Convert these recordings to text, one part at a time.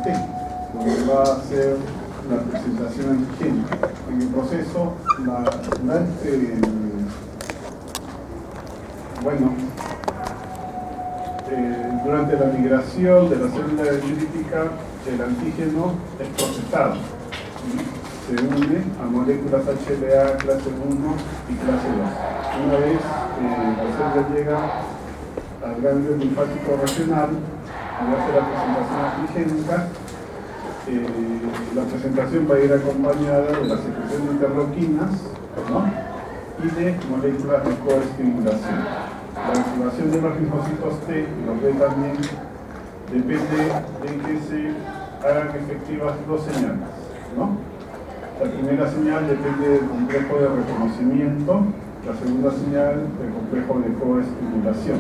T, donde va a ser la presentación antigénica. En el proceso, durante la migración de la célula dendrítica, el antígeno es procesado. Se une a moléculas HLA clase 1 y clase 2. Una vez la célula llega al ganglio linfático regional, y hace la presentación antigénica, la presentación va a ir acompañada de la secreción de interleuquinas, ¿no?, y de moléculas de coestimulación. La activación de los linfocitos T y los B también depende de que se hagan efectivas dos señales, ¿no? La primera señal depende del complejo de reconocimiento, la segunda señal del complejo de coestimulación.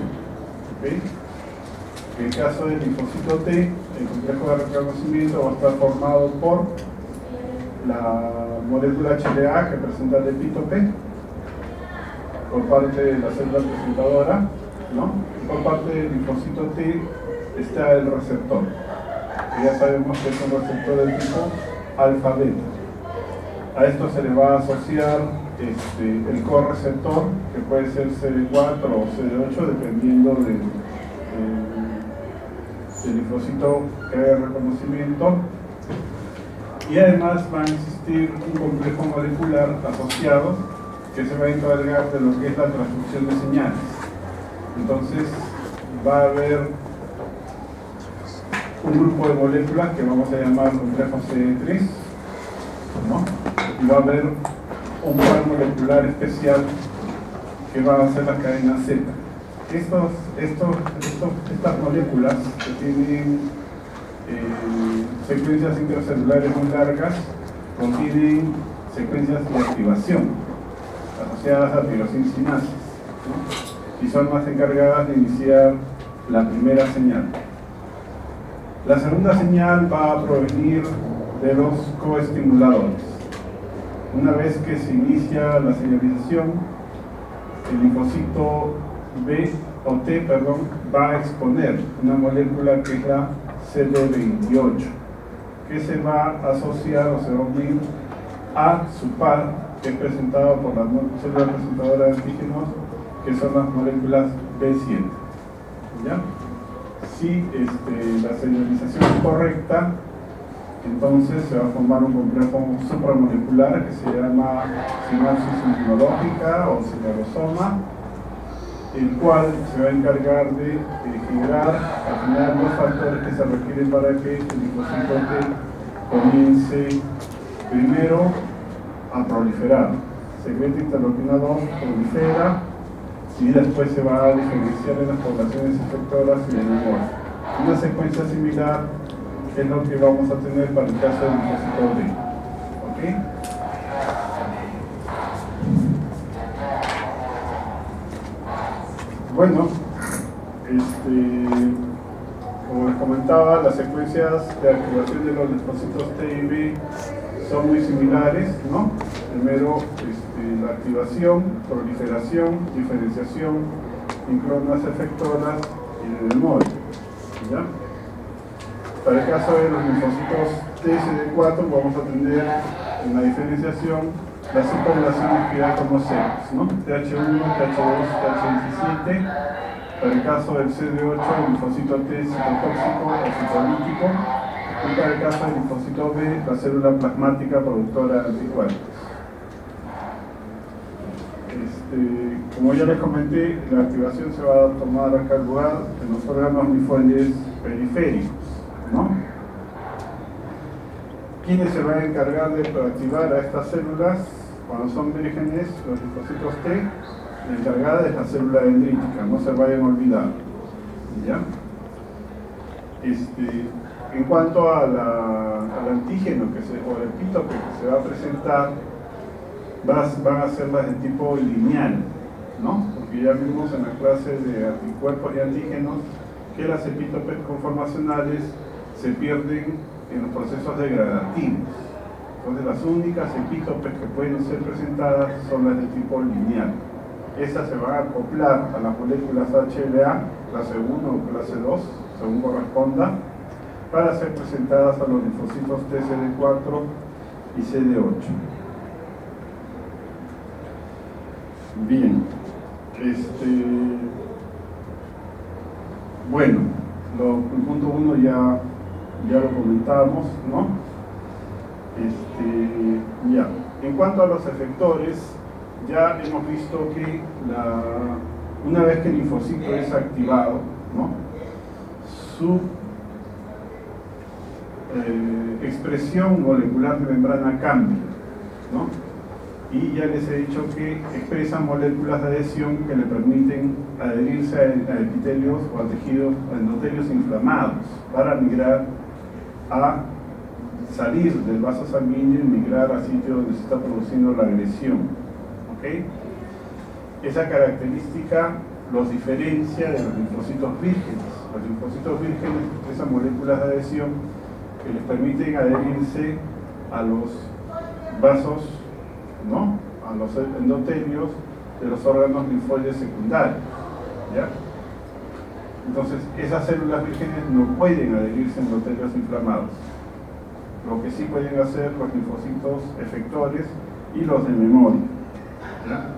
¿Okay? En el caso del linfocito T, el complejo de reconocimiento va a estar formado por la molécula HLA que presenta el epítope, por parte de la célula presentadora, ¿no? Y por parte del linfocito T está el receptor, que ya sabemos que es un receptor del tipo alfa-beta. A esto se le va a asociar el correceptor, que puede ser CD4 o CD8, dependiendo del linfocito que haga reconocimiento. Y además va a existir un complejo molecular asociado que se va a encargar de lo que es la transducción de señales. Entonces va a haber un grupo de moléculas que vamos a llamar complejo CD3, ¿no? Y va a haber un par molecular especial que va a ser la cadena Z. Estas moléculas que tienen secuencias intracelulares muy largas contienen secuencias de activación asociadas a tirosina-sinasis, ¿no? Y son más encargadas de iniciar la primera señal. La segunda señal va a provenir de los coestimuladores. Una vez que se inicia la señalización, el linfocito T va a exponer una molécula que es la CD28, que se va a asociar o se va a unir a su par, que es presentado por la célula presentadora de antígenos, que son las moléculas B7. ¿Ya? Si la señalización es correcta, entonces se va a formar un complejo supramolecular que se llama sinapsis inmunológica o citosoma, el cual se va a encargar de generar al final los factores que se requieren para que el linfocito T comience primero a proliferar. Secreta interleuquina 2 prolifera y después se va a diferenciar en las poblaciones efectoras y en el humor. Una secuencia similar es lo que vamos a tener para el caso del linfocito D. ¿Ok? Bueno, como les comentaba, las secuencias de activación de los linfocitos T y B son muy similares, ¿no? Primero, la activación, proliferación, diferenciación, inclunas efectoras y de memoria, ¿ya? Para el caso de los linfocitos T CD4 vamos a tener en la diferenciación las subpoblaciones que ya conocemos, ¿no? TH1, TH2, TH17. Para el caso del CD8, el linfocito T citotóxico o citolítico. Y para el caso del linfocito B, la célula plasmática productora de anticuerpos. Como ya les comenté, la activación se va a tomar acá lugar en los órganos linfoides periféricos, ¿no? ¿Quiénes se van a encargar de activar a estas células cuando son vírgenes, los linfocitos T? La encargada es la célula dendrítica, no se vayan a olvidar, ¿ya? En cuanto al antígeno o el epítope que se va a presentar, van a ser las de tipo lineal, ¿no? Porque ya vimos en la clase de anticuerpos y antígenos que las epítopes conformacionales se pierden en los procesos degradativos. Entonces las únicas epítopes que pueden ser presentadas son las de tipo lineal. Esas se van a acoplar a las moléculas HLA, clase 1 o clase 2, según corresponda, para ser presentadas a los linfocitos T CD4 y CD8. Bien, bueno, el punto 1 ya lo comentábamos, ¿no? Ya. En cuanto a los efectores, ya hemos visto que una vez que el linfocito es activado, ¿no?, su expresión molecular de membrana cambia, ¿no? Y ya les he dicho que expresan moléculas de adhesión que le permiten adherirse a epitelios o a tejidos, a endotelios inflamados, para migrar a salir del vaso sanguíneo y migrar a sitios donde se está produciendo la agresión. ¿Okay? Esa característica los diferencia de los linfocitos vírgenes. Los linfocitos vírgenes expresan moléculas de adhesión que les permiten adherirse a los vasos, ¿no?, a los endotelios de los órganos linfoides secundarios, ¿ya? Entonces, esas células vírgenes no pueden adherirse a endotelios inflamados. Lo que sí pueden hacer los linfocitos efectores y los de memoria, ¿ya?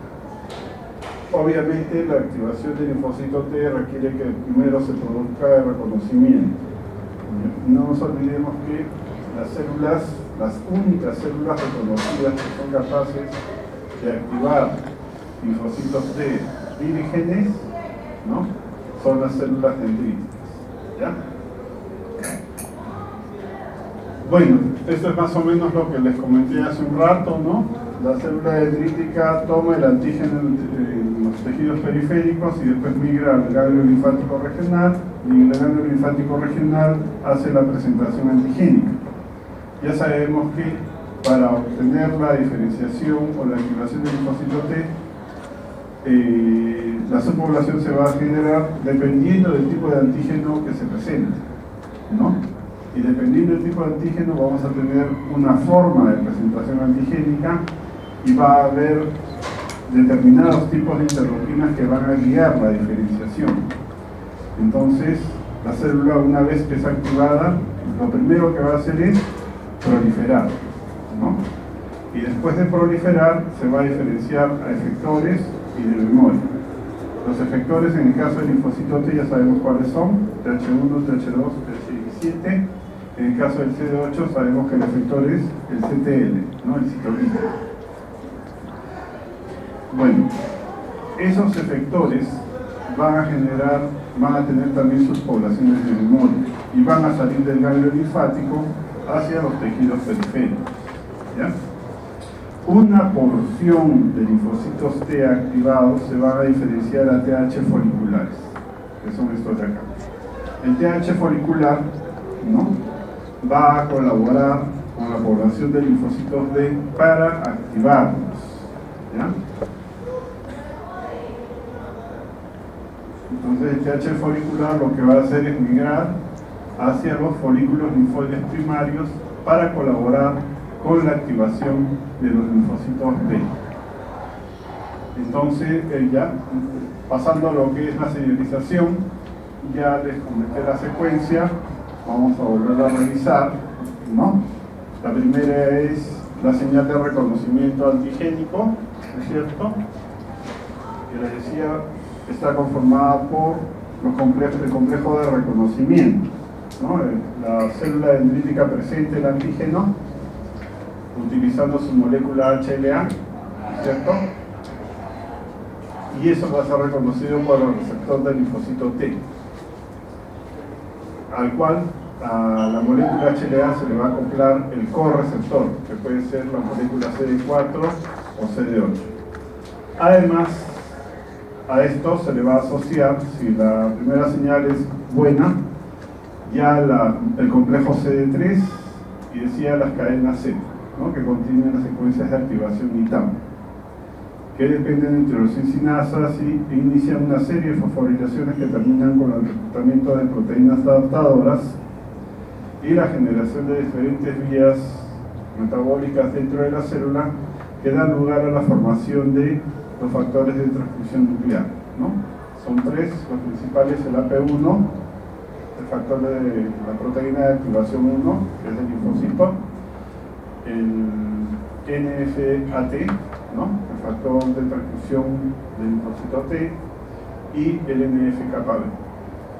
Obviamente, la activación del linfocito T requiere que primero se produzca el reconocimiento. No nos olvidemos que las únicas células reconocidas que son capaces de activar linfocitos T vírgenes, ¿no?, son las células dendríticas, ¿ya? Bueno, esto es más o menos lo que les comenté hace un rato, ¿no? La célula dendrítica toma el antígeno en los tejidos periféricos y después migra al ganglio linfático regional, y el ganglio linfático regional hace la presentación antigénica. Ya sabemos que para obtener la diferenciación o la activación del linfocito T, la subpoblación se va a generar dependiendo del tipo de antígeno que se presente, ¿no? Y dependiendo del tipo de antígeno vamos a tener una forma de presentación antigénica y va a haber determinados tipos de interleuquinas que van a guiar la diferenciación. Entonces, la célula, una vez que es activada, lo primero que va a hacer es proliferar, ¿no? Y después de proliferar se va a diferenciar a efectores y de memoria. Los efectores, en el caso del linfocito T, ya sabemos cuáles son: TH1, TH2, TH17. En el caso del CD8 sabemos que el efector es el CTL, ¿no?, el citolina. Bueno, esos efectores van a tener también sus poblaciones de memoria y van a salir del ganglio linfático hacia los tejidos periféricos, ¿ya? Una porción de linfocitos T activados se van a diferenciar a TH foliculares, que son estos de acá. El TH folicular, ¿no?, va a colaborar con la población de linfocitos D para activarlos, ¿ya? Entonces el TH folicular lo que va a hacer es migrar hacia los folículos linfoides primarios para colaborar con la activación de los linfocitos B. Entonces, ya pasando a lo que es la señalización, ya les comenté la secuencia, vamos a volver a revisar, ¿no? La primera es la señal de reconocimiento antigénico, ¿no es cierto? Que les decía, está conformada por el complejo de reconocimiento, ¿no? La célula dendrítica presente el antígeno utilizando su molécula HLA, ¿cierto? Y eso va a ser reconocido por el receptor del linfocito T, al cual a la molécula HLA se le va a acoplar el correceptor, que puede ser la molécula CD4 o CD8. Además, a esto se le va a asociar, si la primera señal es buena, ya el complejo CD3 y decía las cadenas Z, ¿no?, que contienen las secuencias de activación ITAM, que dependen de introducción sinasas y inician una serie de fosforilaciones que terminan con el reclutamiento de proteínas adaptadoras y la generación de diferentes vías metabólicas dentro de la célula que dan lugar a la formación de los factores de transcripción nuclear, ¿no? Son tres, los principales: el AP1, el factor de la proteína de activación 1, que es el linfocito, el NF-AT, ¿no? El factor de transcripción del linfocito T, y el NF-κB.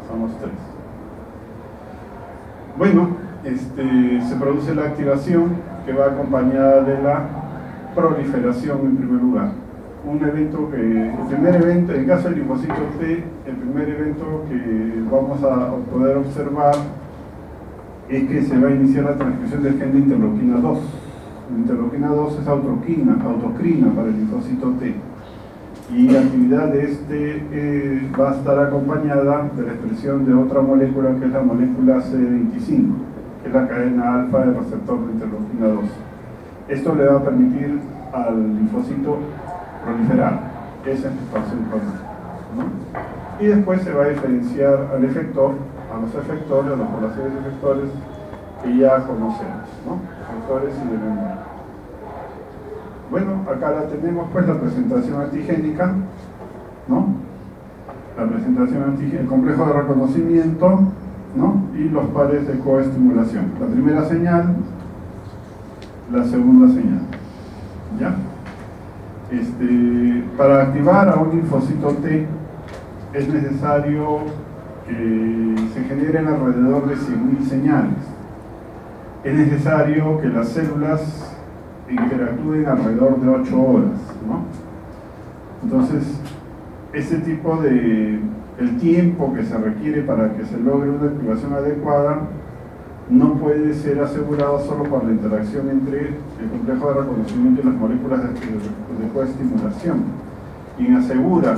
Son los tres. Bueno, se produce la activación que va acompañada de la proliferación en primer lugar. El primer evento, en caso del linfocito T, el primer evento que vamos a poder observar es que se va a iniciar la transcripción del gen de interleuquina 2. La interleuquina 2 es autocrina para el linfocito T. Y la actividad de va a estar acompañada de la expresión de otra molécula, que es la molécula CD25, que es la cadena alfa del receptor de interleuquina 2. Esto le va a permitir al linfocito proliferar. Esa es la expansión clonal, ¿no? Y después se va a diferenciar al efector, a los efectores, a las poblaciones de efectores que ya conocemos, ¿no? Efectores y de memoria. Bueno, acá la tenemos, pues, la presentación antigénica, ¿no? La presentación antigénica, el complejo de reconocimiento, ¿no? Y los pares de coestimulación. La primera señal, la segunda señal, ¿ya? Para activar a un linfocito T es necesario que se generen alrededor de 100.000 señales. Es necesario que las células interactúen alrededor de 8 horas, ¿no? Entonces, ese tipo de... el tiempo que se requiere para que se logre una activación adecuada no puede ser asegurado solo por la interacción entre el complejo de reconocimiento y las moléculas de coestimulación. Quien asegura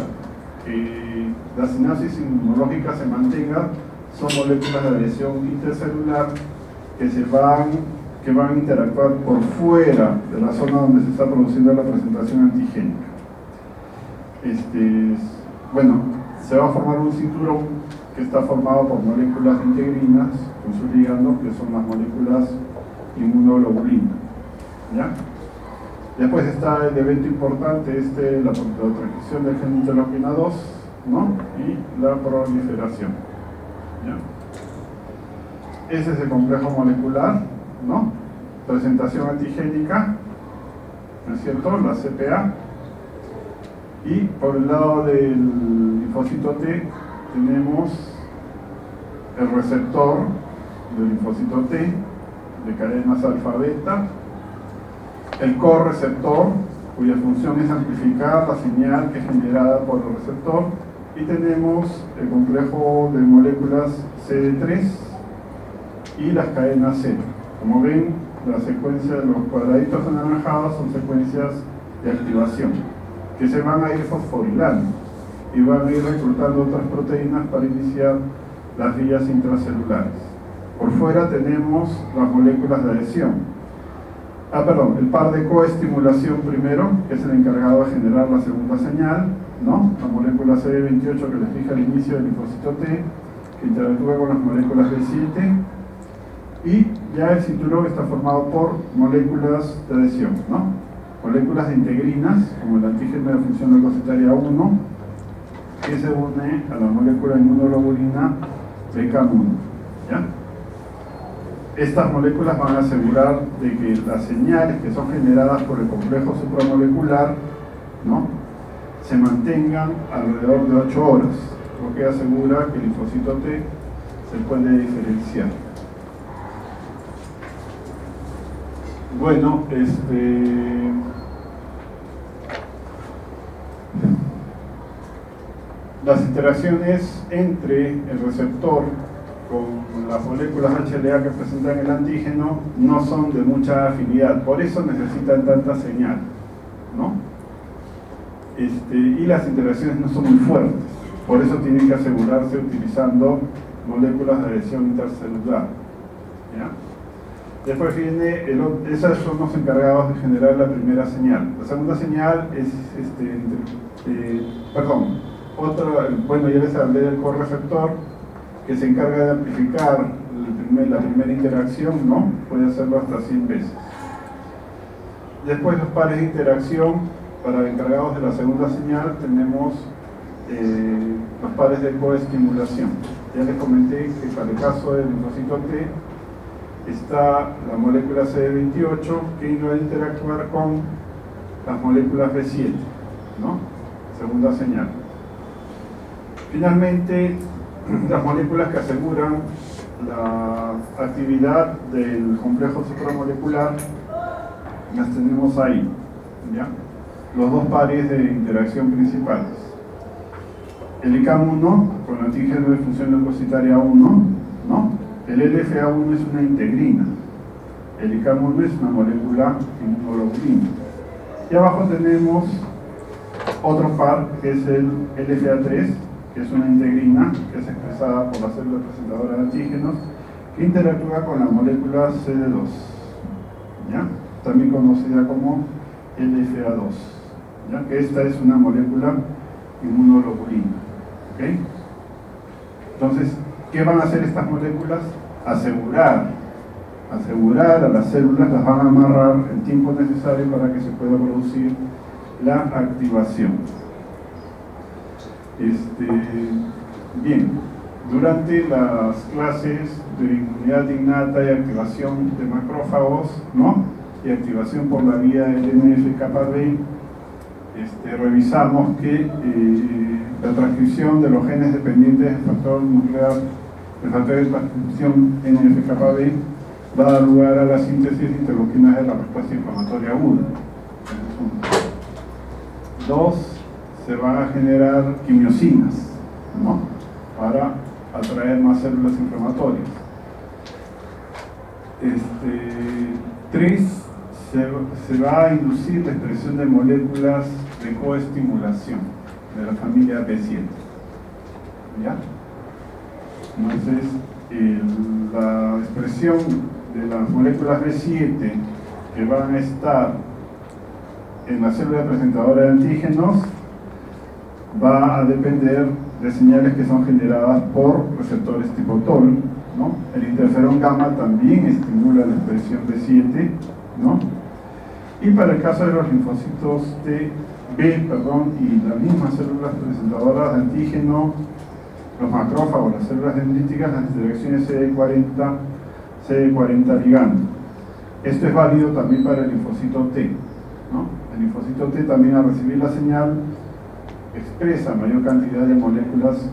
que la sinapsis inmunológica se mantenga son moléculas de adhesión intercelular que van a interactuar por fuera de la zona donde se está produciendo la presentación antigénica. Bueno, se va a formar un cinturón que está formado por moléculas de integrinas con su ligando, que son las moléculas inmunoglobulinas, ¿ya? Después está el evento importante, la transcripción del gen de interleuquina 2, ¿no? Y la proliferación, ¿ya? Ese es el complejo molecular, ¿no? Presentación antigénica, ¿no es cierto? La CPA. Y por el lado del linfocito T tenemos el receptor del linfocito T de cadenas alfa-beta, el correceptor, cuya función es amplificar la señal que es generada por el receptor, y tenemos el complejo de moléculas CD3 y las cadenas Z. Como ven, la secuencia de los cuadraditos anaranjados son secuencias de activación que se van a ir fosforilando y van a ir reclutando otras proteínas para iniciar las vías intracelulares. Por fuera tenemos las moléculas de adhesión. El par de coestimulación primero, que es el encargado de generar la segunda señal, ¿no? La molécula CD28 que les fija el inicio del linfocito T, que interactúa con las moléculas B7, y ya el cinturón está formado por moléculas de adhesión, ¿no? Moléculas de integrinas, como el antígeno de función leucocitaria 1, que se une a la molécula inmunoglobulina BK1, ¿ya? Estas moléculas van a asegurar de que las señales que son generadas por el complejo supramolecular, ¿no?, se mantengan alrededor de 8 horas, lo que asegura que el linfocito T se puede diferenciar. Bueno, las interacciones entre el receptor con las moléculas HLA que presentan el antígeno no son de mucha afinidad, por eso necesitan tanta señal, ¿no? Y las interacciones no son muy fuertes, por eso tienen que asegurarse utilizando moléculas de adhesión intercelular, ¿ya? Después viene, esos son los encargados de generar la primera señal. La segunda señal es, bueno, ya les hablé del correceptor, que se encarga de amplificar la primera interacción, ¿no? Puede hacerlo hasta 100 veces. Después los pares de interacción, para encargados de la segunda señal, tenemos los pares de coestimulación. Ya les comenté que para el caso del linfocito T está la molécula CD28 que va a interactuar con las moléculas B7, ¿no? Segunda señal. Finalmente, las moléculas que aseguran la actividad del complejo supramolecular las tenemos ahí, ¿ya? Los dos pares de interacción principales. El ICAM1 con antígeno de función leucocitaria 1, ¿no? El LFA1 es una integrina. El ICAM1 es una molécula inmunoglobulina. Y abajo tenemos otro par que es el LFA3, que es una integrina que es expresada por la célula presentadora de antígenos, que interactúa con la molécula CD2, ¿ya? También conocida como LFA2, ¿ya? Que esta es una molécula inmunoglobulina, ¿ok? Entonces, ¿qué van a hacer estas moléculas? Asegurar a las células, las van a amarrar el tiempo necesario para que se pueda producir la activación. Bien, durante las clases de inmunidad innata y activación de macrófagos, ¿no? Y activación por la vía del NF-κB, revisamos que la transcripción de los genes dependientes del factor nuclear, el factor de transcripción NF-κB, va a dar lugar a la síntesis de interleuquinas de la respuesta inflamatoria aguda. Dos, se van a generar quimiosinas, ¿no? Para atraer más células inflamatorias. Tres, se va a inducir la expresión de moléculas de coestimulación de la familia B7, ¿ya? Entonces, la expresión de las moléculas B7 que van a estar en la célula presentadora de antígenos va a depender de señales que son generadas por receptores tipo TOL, ¿no? El interferón gamma también estimula la expresión B7, ¿no? Y para el caso de los linfocitos B, y las mismas células presentadoras de antígeno, los macrófagos, las células dendríticas, las interacciones CD40 ligando. Esto es válido también para el linfocito T, ¿no? El linfocito T también, al recibir la señal, expresa mayor cantidad de moléculas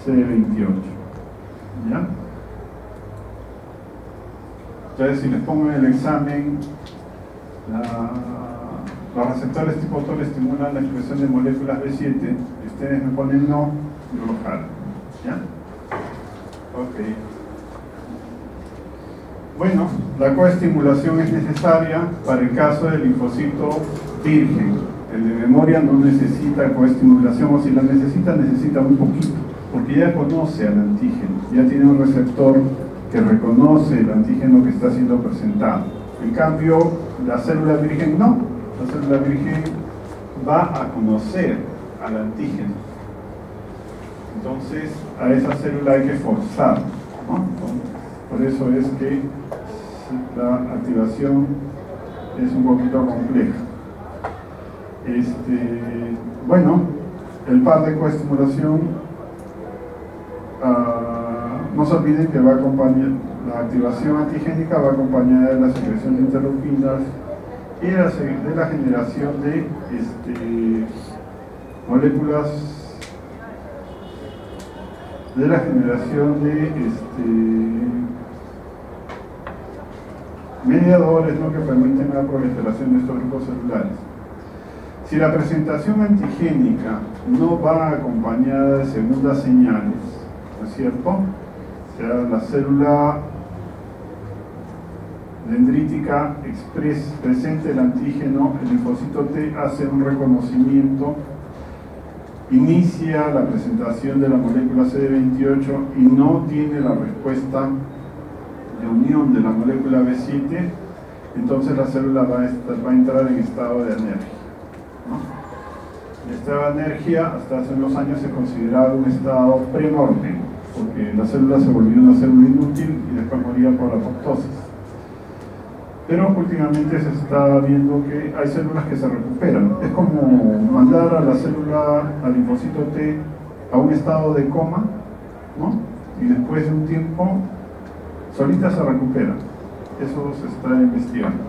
CD28, ¿ya? Entonces, si les pongo en el examen, los receptores tipo TOL estimulan la expresión de moléculas B7, y ustedes me ponen no, yo lo jalo, ¿ya? Ok. Bueno, la coestimulación es necesaria para el caso del linfocito virgen. El de memoria no necesita coestimulación, o si la necesita muy poquito, porque ya conoce al antígeno, ya tiene un receptor que reconoce el antígeno que está siendo presentado. En cambio, la célula virgen no, la célula virgen va a conocer al antígeno. Entonces, a esa célula hay que forzar, ¿no? Por eso es que la activación es un poquito compleja. Bueno, el par de coestimulación, no se olviden que va a acompañar, la activación antigénica va acompañada de la secreción de interleuquinas y de la generación de moléculas, de la generación de mediadores, ¿no?, que permiten la proliferación de estos grupos celulares. Si la presentación antigénica no va acompañada de segundas señales, ¿no es cierto? O sea, la célula dendrítica presente el antígeno, el linfocito T hace un reconocimiento, inicia la presentación de la molécula CD28 y no tiene la respuesta de unión de la molécula B7, entonces la célula va a entrar en estado de anergia, ¿no? El estado de anergia hasta hace unos años se consideraba un estado premuerte, porque la célula se volvió una célula inútil y después moría por apoptosis. Pero últimamente se está viendo que hay células que se recuperan. Es como mandar a la célula, al linfocito T, a un estado de coma, ¿no? y después de un tiempo solita se recupera. Eso se está investigando.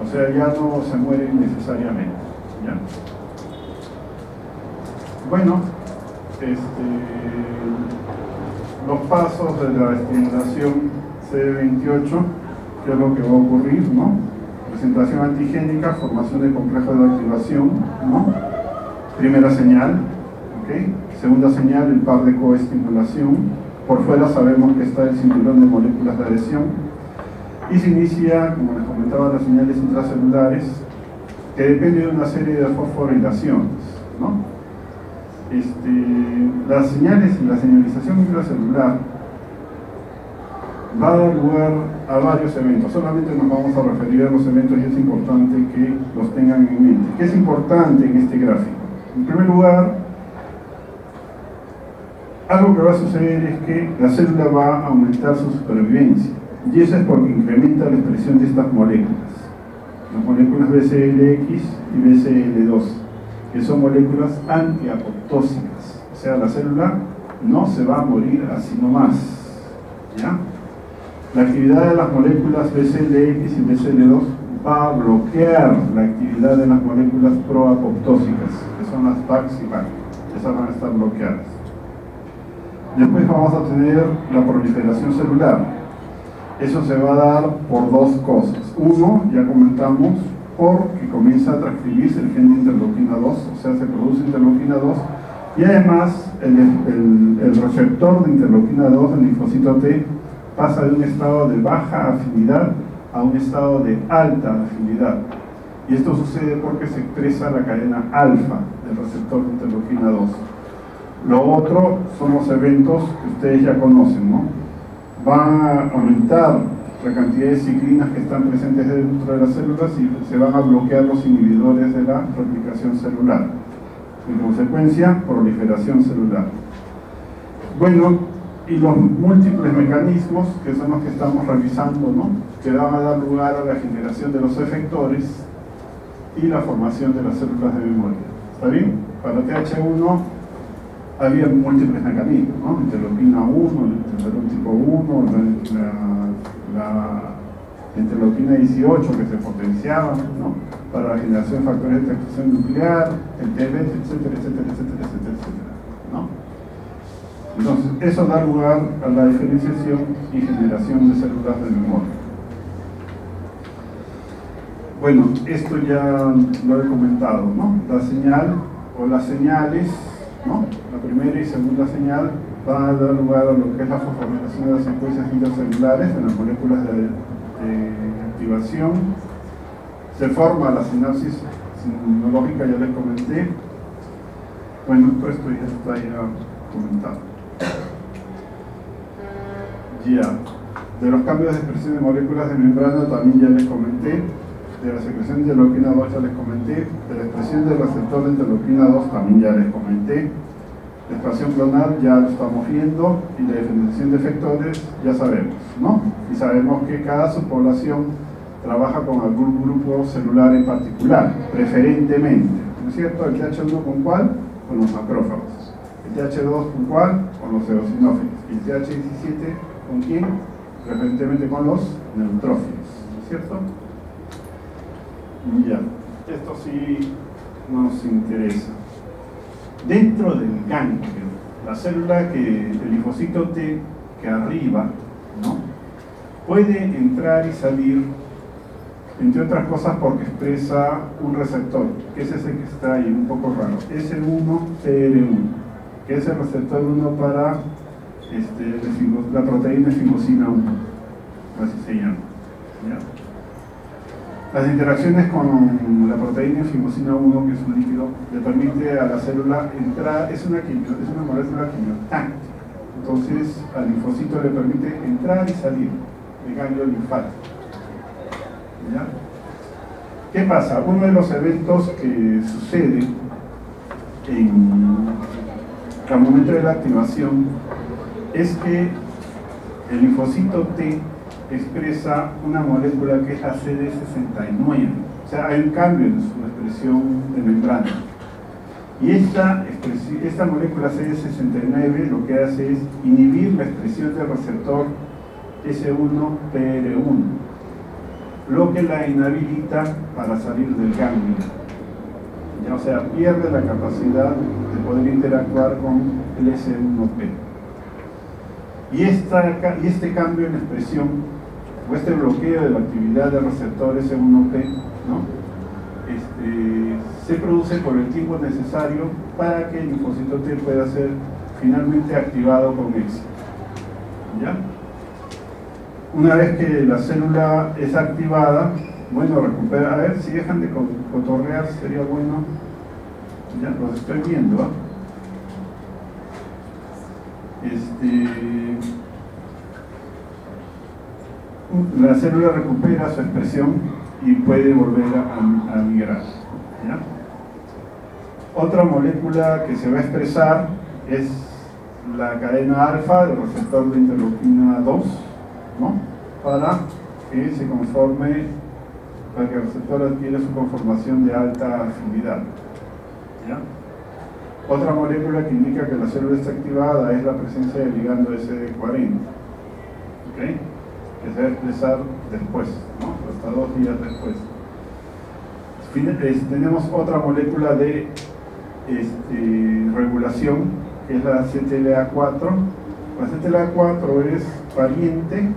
O sea, ya no se mueren necesariamente. ¿Ya? Bueno, los pasos de la estimulación CD28, que es lo que va a ocurrir, ¿no? Presentación antigénica, formación de complejo de activación, ¿no? Primera señal, ¿ok? Segunda señal, el par de coestimulación. Por fuera sabemos que está el cinturón de moléculas de adhesión. Y se inicia, como les comentaba, las señales intracelulares, que depende de una serie de fosforilaciones, ¿no? Las señales y la señalización intracelular va a dar lugar a varios eventos. Solamente nos vamos a referir a los eventos y es importante que los tengan en mente. ¿Qué es importante en este gráfico? En primer lugar, algo que va a suceder es que la célula va a aumentar su supervivencia, y eso es porque incrementa la expresión de estas moléculas, las moléculas BCL-X y BCL2, que son moléculas antiapoptósicas. O sea, la célula no se va a morir así nomás, ¿ya? La actividad de las moléculas BCL-X y BCL2 va a bloquear la actividad de las moléculas proapoptósicas, que son las PAX y PAC. Esas van a estar bloqueadas. Después vamos a tener la proliferación celular. Eso se va a dar por dos cosas. Uno, ya comentamos, porque comienza a transcribirse el gen de interleuquina 2, o sea, se produce interleuquina 2, y además el receptor de interleuquina 2, el linfocito T, pasa de un estado de baja afinidad a un estado de alta afinidad. Y esto sucede porque se expresa la cadena alfa del receptor de interleuquina 2. Lo otro son los eventos que ustedes ya conocen, ¿no? Van a aumentar la cantidad de ciclinas que están presentes dentro de las células y se van a bloquear los inhibidores de la replicación celular. En consecuencia, proliferación celular. Bueno, y los múltiples mecanismos, que son los que estamos revisando, ¿no? Que van a dar lugar a la generación de los efectores y la formación de las células de memoria. ¿Está bien? Para TH1 había múltiples mecanismos, ¿no? Interleuquina 1, el interferón tipo 1, la interleuquina 18 que se potenciaba, ¿no? Para la generación de factores de transcripción nuclear, el TB, etcétera, etcétera, etcétera, etcétera, etcétera, ¿no? Entonces, eso da lugar a la diferenciación y generación de células de memoria. Bueno, esto ya lo he comentado, ¿no? La señal o las señales, ¿no? La primera y segunda señal van a dar lugar a lo que es la fosforilación de las secuencias intercelulares en las moléculas de activación. Se forma la sinapsis inmunológica, ya les comenté. Bueno, todo esto ya está comentado. Ya, de los cambios de expresión de moléculas de membrana también ya les comenté. De la secreción de interleuquina 2 ya les comenté. De la expresión del receptor de interleuquina 2 también ya les comenté. La expansión clonal ya lo estamos viendo. Y la diferenciación de efectores ya sabemos, ¿no? Y sabemos que cada subpoblación trabaja con algún grupo celular en particular, preferentemente, ¿no es cierto? El TH1 con cuál? Con los macrófagos. El TH2 con cuál? Con los eosinófilos. Y el TH17 con quién? Preferentemente con los neutrófilos, ¿no es cierto? Ya, esto sí nos interesa. Dentro del ganglio, la célula el linfocito T que arriba, ¿no? Puede entrar y salir, entre otras cosas porque expresa un receptor, que es ese que está ahí, un poco raro, S1-TR1, que es el receptor 1 para la proteína fibosina 1, así se llama, ¿ya? Las interacciones con la proteína fibosina 1, que es un líquido, le permite a la célula entrar, es una molécula quimiotáctica. Entonces, al linfocito le permite entrar y salir del ganglio linfático. ¿Ya? ¿Qué pasa? Uno de los eventos que sucede al momento de la activación es que el linfocito T expresa una molécula que es la CD69. O sea, hay un cambio en su expresión de membrana. Y esta molécula CD69 lo que hace es inhibir la expresión del receptor S1PR1, lo que la inhabilita para salir del ganglio. O sea, pierde la capacidad de poder interactuar con el S1P. Y este cambio en expresión, o este bloqueo de la actividad del receptor S1P, ¿no? Se produce por el tiempo necesario para que el linfocito T pueda ser finalmente activado con éxito. ¿Ya? Una vez que la célula es activada, bueno, recupera. A ver, si dejan de cotorrear sería bueno. Ya los estoy viendo. La célula recupera su expresión y puede volver a migrar. ¿Ya? Otra molécula que se va a expresar es la cadena alfa del receptor de interleuquina 2, ¿no? Para que se conforme, para que el receptor adquiera su conformación de alta afinidad. ¿Ya? Otra molécula que indica que la célula está activada es la presencia del ligando CD40, ¿okay? Que se va a expresar después, ¿no? Hasta 2 días después. Tenemos otra molécula de regulación, que es la CTLA4. La CTLA4 es pariente,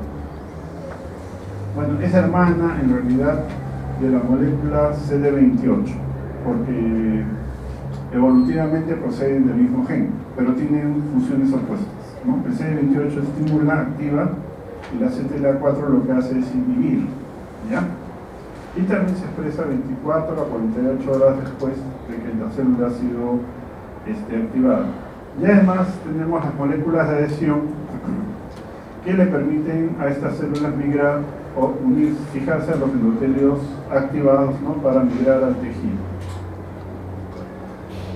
bueno, es hermana en realidad de la molécula CD28, porque evolutivamente proceden del mismo gen, pero tienen funciones opuestas, ¿no? El CD28 estimula, activa, y la CTLA4 lo que hace es inhibir, ¿ya? Y también se expresa 24 a 48 horas después de que la célula ha sido activada. Y además tenemos las moléculas de adhesión que le permiten a estas células migrar o fijarse a los endotelios activados, ¿no? Para migrar al tejido.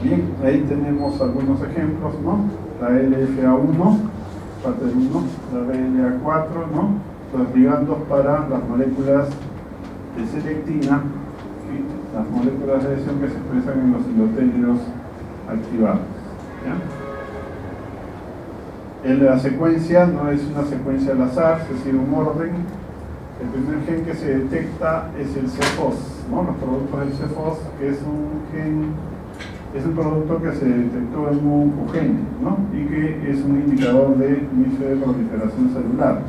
Bien, ahí tenemos algunos ejemplos, ¿no? La LFA1, parte 1, la BLA4, ¿no? Los ligandos para las moléculas de selectina y las moléculas de adhesión que se expresan en los endotelios activados. ¿Ya? La secuencia no es una secuencia al azar, se sigue un orden. El primer gen que se detecta es el CFOS, ¿no? Los productos del CFOS, que es un gen, es un producto que se detectó en un cugene, ¿no? Y que es un indicador de inicio de proliferación celular.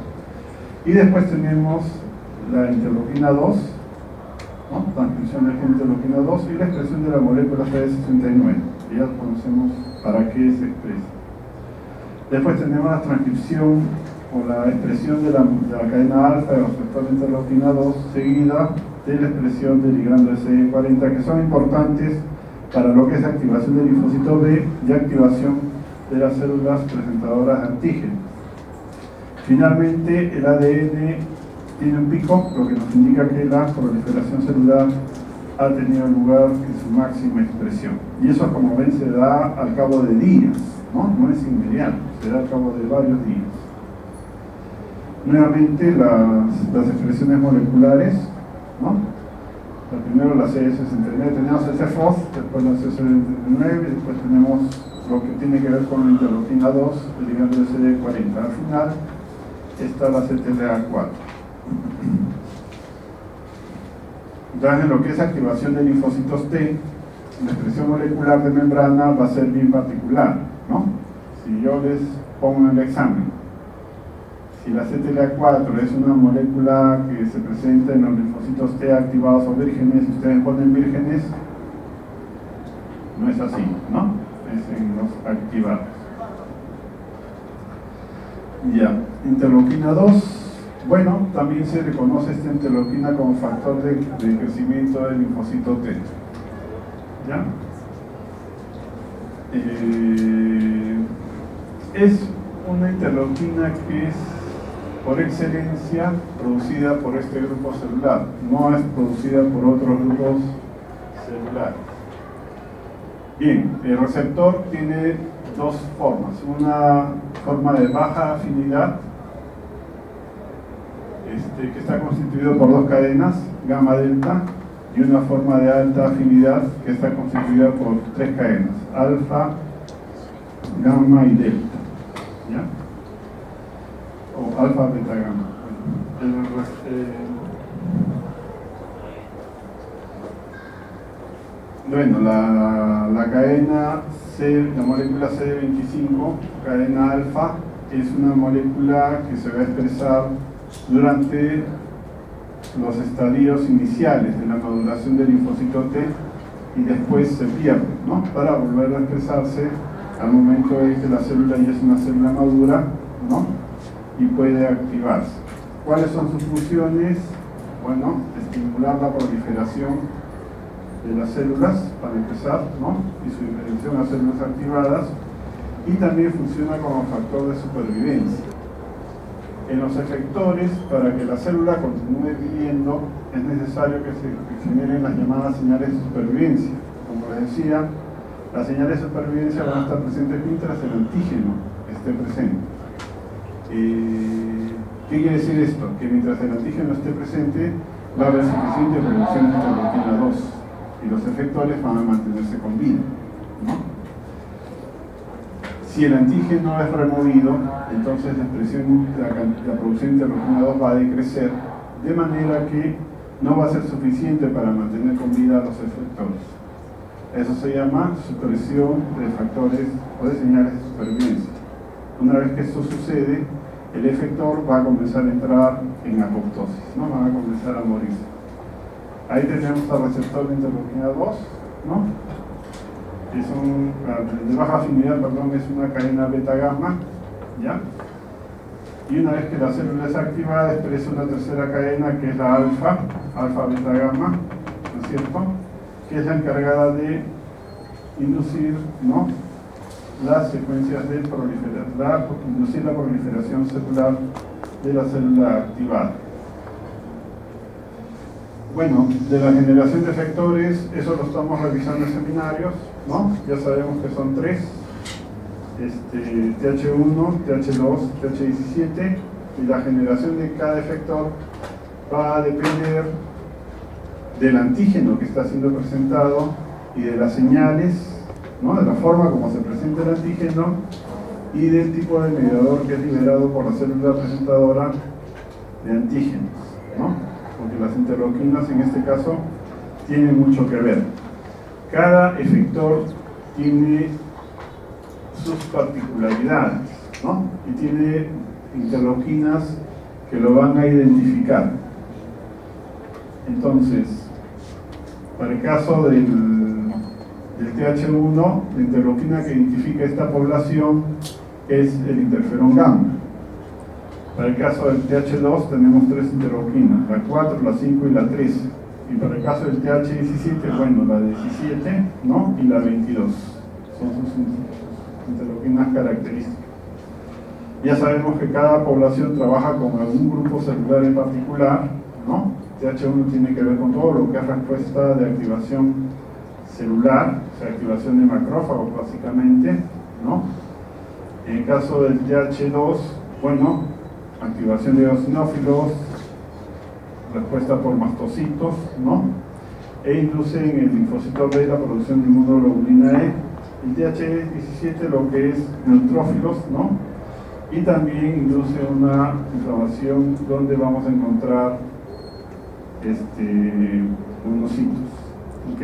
Y después tenemos la interleuquina 2, ¿no? Transcripción del gen interleuquina 2 y la expresión de la molécula CD69, que ya conocemos para qué se expresa. Después tenemos la transcripción o la expresión de la cadena alfa de los receptor de interleuquina 2, seguida de la expresión del ligando CD40, que son importantes para lo que es activación del linfocito B y activación de las células presentadoras de antígenos. Finalmente, el ADN tiene un pico, lo que nos indica que la proliferación celular ha tenido lugar en su máxima expresión. Y eso, como ven, se da al cabo de días, ¿no? No es inmediato, se da al cabo de varios días. Nuevamente, las expresiones moleculares, ¿no? Primero la CD69, tenemos el CFOS, después la CD69, y después tenemos lo que tiene que ver con la interleuquina 2, el ligando de CD40. Al final está la CTLA4. Entonces, en lo que es activación de linfocitos T, la expresión molecular de membrana va a ser bien particular, ¿no? Si yo les pongo en el examen, si la CTLA4 es una molécula que se presenta en los linfocitos T activados o vírgenes, si ustedes ponen vírgenes, no es así, ¿no? Es en los activados. Ya, interleuquina 2. Bueno, también se reconoce esta interleuquina como factor de crecimiento del linfocito T. ¿Ya? Es una interleuquina que es por excelencia producida por este grupo celular, no es producida por otros grupos celulares. Bien, el receptor tiene dos formas, una forma de baja afinidad, que está constituido por dos cadenas, gamma delta, y una forma de alta afinidad que está constituida por 3 cadenas: alfa, gamma y delta, ¿ya? O alfa, beta, gamma. Bueno, la cadena C, la molécula CD25, cadena alfa, es una molécula que se va a expresar durante los estadios iniciales de la maduración del linfocito T y después se pierde, ¿no? Para volver a expresarse al momento en que la célula ya es una célula madura, ¿no? Y puede activarse. ¿Cuáles son sus funciones? Bueno, estimular la proliferación de las células, para empezar, ¿no? Y su diferenciación a células activadas, y también funciona como factor de supervivencia. En los efectores, para que la célula continúe viviendo, es necesario que se generen las llamadas señales de supervivencia. Como les decía, las señales de supervivencia van a estar presentes mientras el antígeno esté presente. ¿Qué quiere decir esto? Que mientras el antígeno esté presente, va a haber suficiente producción de interleuquina 2 y los efectores van a mantenerse con vida, ¿no? Si el antígeno es removido, entonces la producción de interleuquina 2 va a decrecer, de manera que no va a ser suficiente para mantener con vida a los efectores. Eso se llama supresión de factores o de señales de supervivencia. Una vez que esto sucede, el efector va a comenzar a entrar en apoptosis, ¿no? Va a comenzar a morirse. Ahí tenemos al receptor de interleuquina 2, ¿no? Que son, de baja afinidad, perdón, es una cadena beta-gamma, ¿ya? Y una vez que la célula es activada, expresa una tercera cadena que es la alfa, alfa-beta-gamma, ¿no es cierto? Que es la encargada de inducir, ¿no?, las secuencias de inducir la proliferación celular de la célula activada. Bueno, de la generación de efectores, eso lo estamos revisando en seminarios, ¿no? Ya sabemos que son 3, TH1, TH2, TH17, y la generación de cada efector va a depender del antígeno que está siendo presentado y de las señales, ¿no?, de la forma como se presenta el antígeno y del tipo de mediador que es liberado por la célula presentadora de antígenos, ¿no? Porque las interleuquinas en este caso tienen mucho que ver. Cada efector tiene sus particularidades, ¿no? Y tiene interleuquinas que lo van a identificar. Entonces, para el caso del TH1, la interleuquina que identifica esta población es el interferón gamma. Para el caso del TH2 tenemos 3 interleuquinas, la 4, la 5 y la 13. Y para el caso del TH17, bueno, la 17, ¿no?, y la 22. Son sus interleuquinas características. Ya sabemos que cada población trabaja con algún grupo celular en particular, ¿no? TH1 tiene que ver con todo lo que es respuesta de activación celular, o sea, activación de macrófagos básicamente, ¿no? En el caso del TH2, bueno, activación de eosinófilos, respuesta por mastocitos, ¿no? E induce en el linfocito B la producción de inmunoglobulina E. El TH17 lo que es neutrófilos, ¿no? Y también induce una inflamación donde vamos a encontrar monocitos, ¿ok?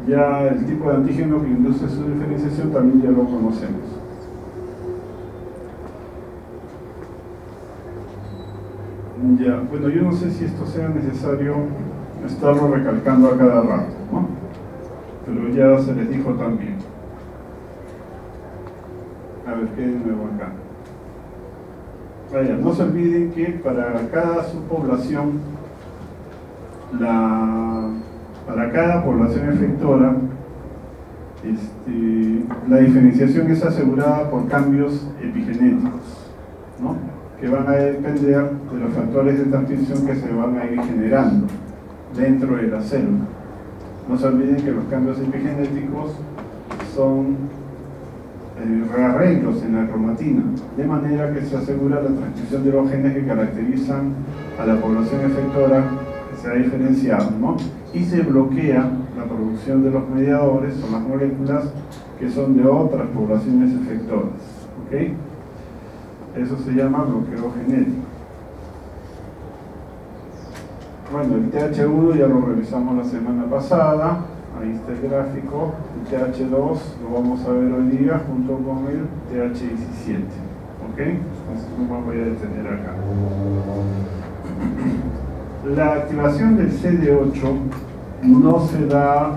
Ya el tipo de antígeno que induce su diferenciación también ya lo conocemos. Ya, bueno, yo no sé si esto sea necesario estarlo recalcando a cada rato, ¿no? Pero ya se les dijo también. A ver, ¿qué de nuevo acá? Vaya, no se olviden que para cada subpoblación, para cada población efectora, la diferenciación es asegurada por cambios epigenéticos, ¿no?, que van a depender de los factores de transcripción que se van a ir generando dentro de la célula. No se olviden que los cambios epigenéticos son rearreglos en la cromatina, de manera que se asegura la transcripción de los genes que caracterizan a la población efectora se ha diferenciado, ¿no? Y se bloquea la producción de los mediadores o las moléculas que son de otras poblaciones efectoras, ¿ok? Eso se llama bloqueo genético. Bueno, el TH1 ya lo revisamos la semana pasada, ahí está el gráfico. El TH2 lo vamos a ver hoy día junto con el TH17, ¿ok? Entonces no me voy a detener acá. La activación del CD8 no se da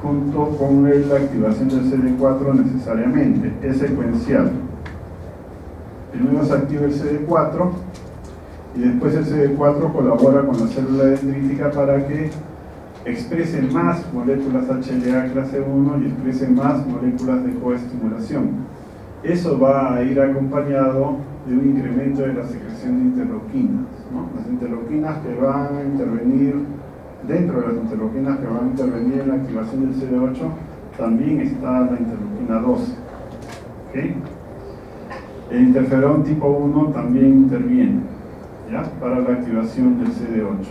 junto con la activación del CD4 necesariamente, es secuencial. Primero se activa el CD4 y después el CD4 colabora con la célula dendrítica para que exprese más moléculas HLA clase 1 y exprese más moléculas de coestimulación. Eso va a ir acompañado de un incremento de la secreción de interleuquinas, ¿no? Las interleuquinas que van a intervenir, dentro de las interleuquinas que van a intervenir en la activación del CD8, también está la interleuquina 12. ¿Okay? El interferón tipo 1 también interviene, ¿ya? Para la activación del CD8.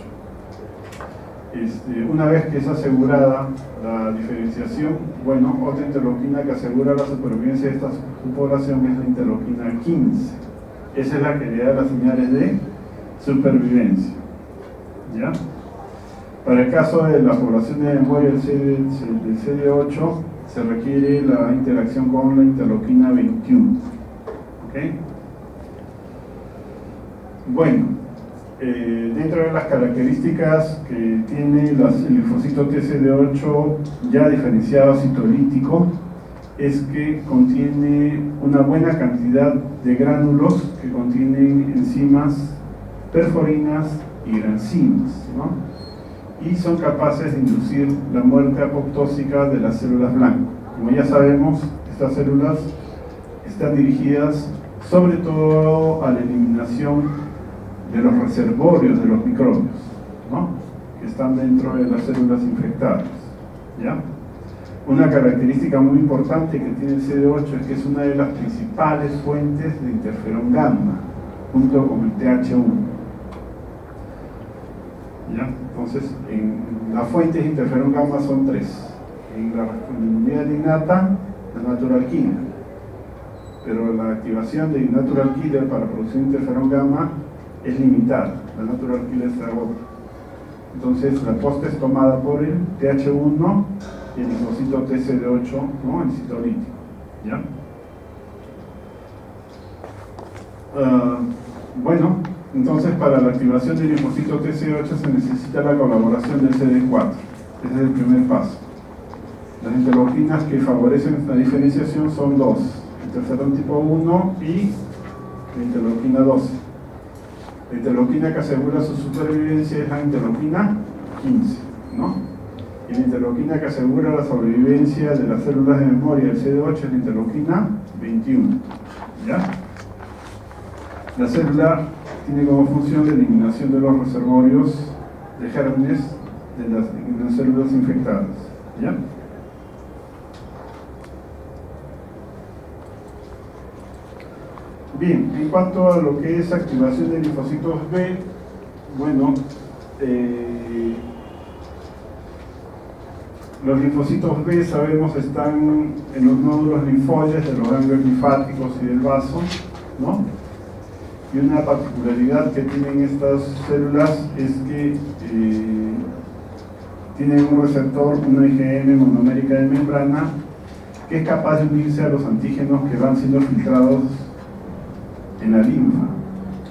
Una vez que es asegurada la diferenciación, bueno, otra interleuquina que asegura la supervivencia de esta subpoblación es la interleuquina 15. Esa es la que le da las señales de supervivencia, ¿ya? Para el caso de la población de memoria del CD8 se requiere la interacción con la interleuquina 21. ¿Ok? Bueno, dentro de las características que tiene el linfocito TCD8 ya diferenciado citolítico es que contiene una buena cantidad de gránulos que contienen enzimas perforinas y granzimas, ¿no? Y son capaces de inducir la muerte apoptósica de las células blanco. Como ya sabemos, estas células están dirigidas sobre todo a la eliminación de los reservorios de los microbios, ¿no? Que están dentro de las células infectadas, ¿ya? Una característica muy importante que tiene el CD8 es que es una de las principales fuentes de interferón gamma, junto con el TH1. ¿Ya? Entonces, en las fuentes de interferón gamma son tres. En la responsabilidad innata, la natural killer. Pero la activación de natural killer para producir interferón gamma es limitada. La natural killer se agota. Entonces, la posta es tomada por el TH1 y el linfocito TCD8, ¿no? El citolítico. ¿Ya? Bueno, entonces para la activación del linfocito TCD8 se necesita la colaboración del CD4. Ese es el primer paso. Las interleuquinas que favorecen la diferenciación son dos: interferón tipo 1 y la interleuquina 12. La interleuquina que asegura su supervivencia es la interleuquina 15, ¿no? Y la interleuquina que asegura la sobrevivencia de las células de memoria del CD8 es la interleuquina 21, ¿ya? La célula tiene como función la eliminación de los reservorios de gérmenes de las células infectadas, ¿ya? Bien, en cuanto a lo que es activación de linfocitos B, bueno, los linfocitos B, sabemos, están en los nódulos linfoides de los ganglios linfáticos y del vaso, ¿no? Y una particularidad que tienen estas células es que tienen un receptor, una IgM monomérica de membrana, que es capaz de unirse a los antígenos que van siendo filtrados en la linfa,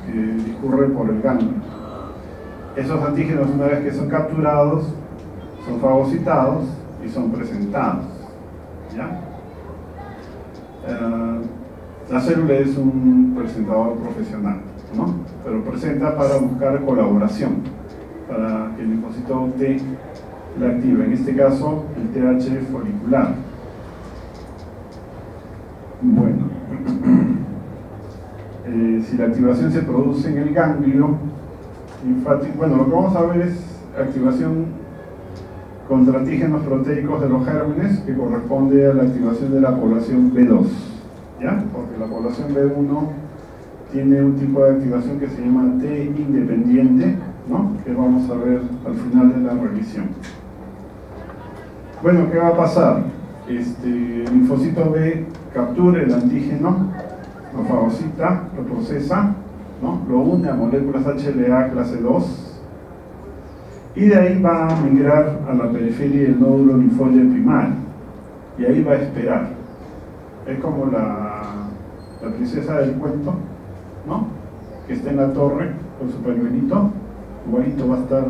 que discurre por el ganglio. Esos antígenos, una vez que son capturados, son fagocitados y son presentados, ¿ya? La célula es un presentador profesional, ¿no? Pero presenta para buscar colaboración, para que el linfocito T la active, en este caso el TH folicular. Bueno, si la activación se produce en el ganglio linfático, bueno, lo que vamos a ver es activación contra antígenos proteicos de los gérmenes, que corresponde a la activación de la población B2, ¿ya? Porque la población B1 tiene un tipo de activación que se llama T independiente, ¿no? Bueno, ¿qué va a pasar? El linfocito B captura el antígeno, lo fagocita, lo procesa, ¿no? Lo une a moléculas HLA clase 2 y de ahí va a migrar a la periferia del nódulo linfoide primario y ahí va a esperar. Es como la princesa del cuento, ¿no? Que está en la torre con su pañuelito, igualito va a estar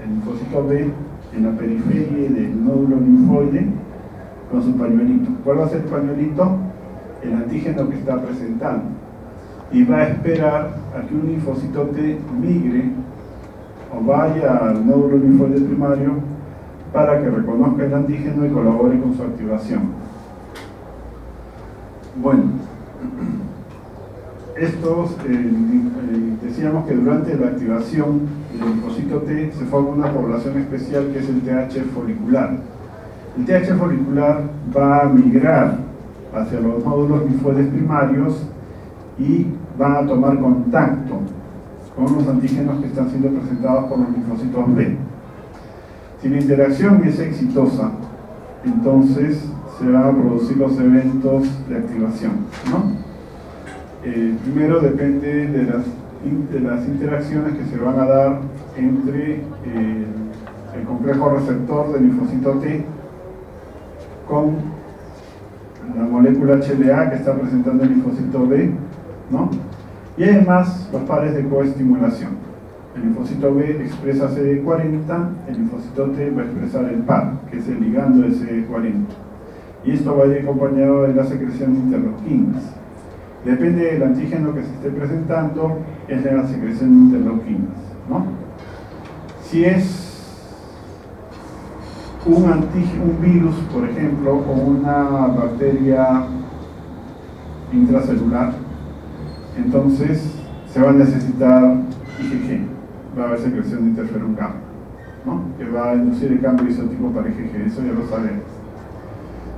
el linfocito B en la periferia del nódulo linfoide con su pañuelito. ¿Cuál va a ser el pañuelito? El antígeno que está presentando. Y va a esperar a que un linfocito T migre o vaya al nódulo linfoide primario para que reconozca el antígeno y colabore con su activación. Bueno, decíamos que durante la activación del linfocito T se forma una población especial que es el TH folicular. El TH folicular va a migrar hacia los nódulos linfoides primarios y van a tomar contacto con los antígenos que están siendo presentados por los linfocitos B. Si la interacción es exitosa, entonces se van a producir los eventos de activación, ¿no? Primero depende de las interacciones que se van a dar entre el complejo receptor del linfocito T con la molécula HLA que está presentando el linfocito B, ¿no? Y además los pares de coestimulación. El linfocito B expresa CD40, el linfocito T va a expresar el par, que es el ligando de CD40. Y esto va a ir acompañado de la secreción de interleuquinas. Depende del antígeno que se esté presentando, es de la secreción de interleuquinas, ¿no? Si es un virus, por ejemplo, o una bacteria intracelular, entonces se va a necesitar IgG, va a haber secreción de interferón gamma, ¿no? Que va a inducir el cambio de isotipo para IgG, eso ya lo sabemos.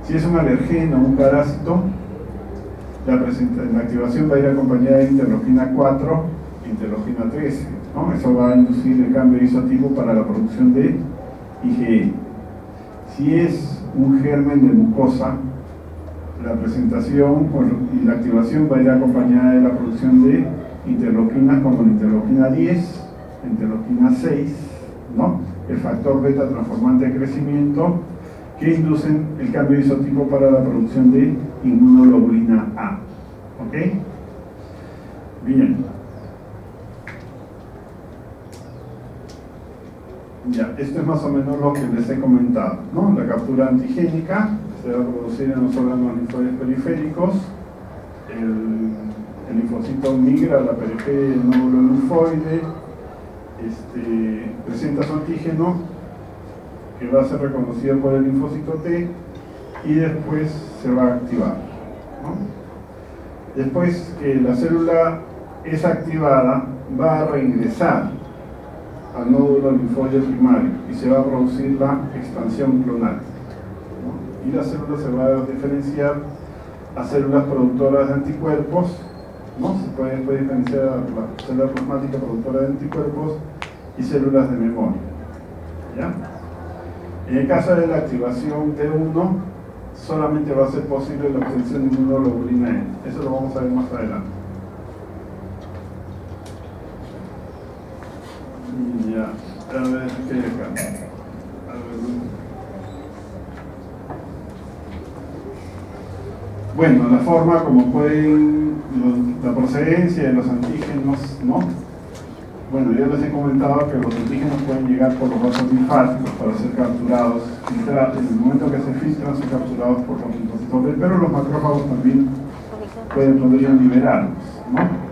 Si es un alergeno o un parásito, la activación va a ir acompañada de interleuquina 4 e interleuquina 13, ¿no? Eso va a inducir el cambio de isotipo para la producción de IgE. Si es un germen de mucosa, la presentación y la activación va a ir acompañada de la producción de interleuquinas como la interleuquina 10, interleuquina 6, ¿no? El factor beta transformante de crecimiento, que inducen el cambio de isotipo para la producción de inmunoglobulina A. ¿Ok? Bien. Ya, esto es más o menos lo que les he comentado, ¿no? La captura antigénica se va a producir en los órganos linfoides periféricos. El linfocito migra a la periferia del nódulo linfoide, presenta su antígeno, que va a ser reconocido por el linfocito T y después se va a activar, ¿no? Después que la célula es activada, va a reingresar al nódulo linfoide primario y se va a producir la expansión clonal, ¿no? Y la célula se va a diferenciar a células productoras de anticuerpos, ¿no? Se puede diferenciar a la célula plasmática productora de anticuerpos y células de memoria, ¿ya? En el caso de la activación T1, solamente va a ser posible la obtención de inmunoglobulina E. Eso lo vamos a ver más adelante. Ya, a ver qué hay acá. Bueno, la forma como pueden, la procedencia de los antígenos, ¿no? Bueno, ya les he comentado que los antígenos pueden llegar por los vasos linfáticos para ser capturados. En el momento que se filtran, son capturados por los linfocitos B, pero los macrófagos también podrían liberarlos, ¿no?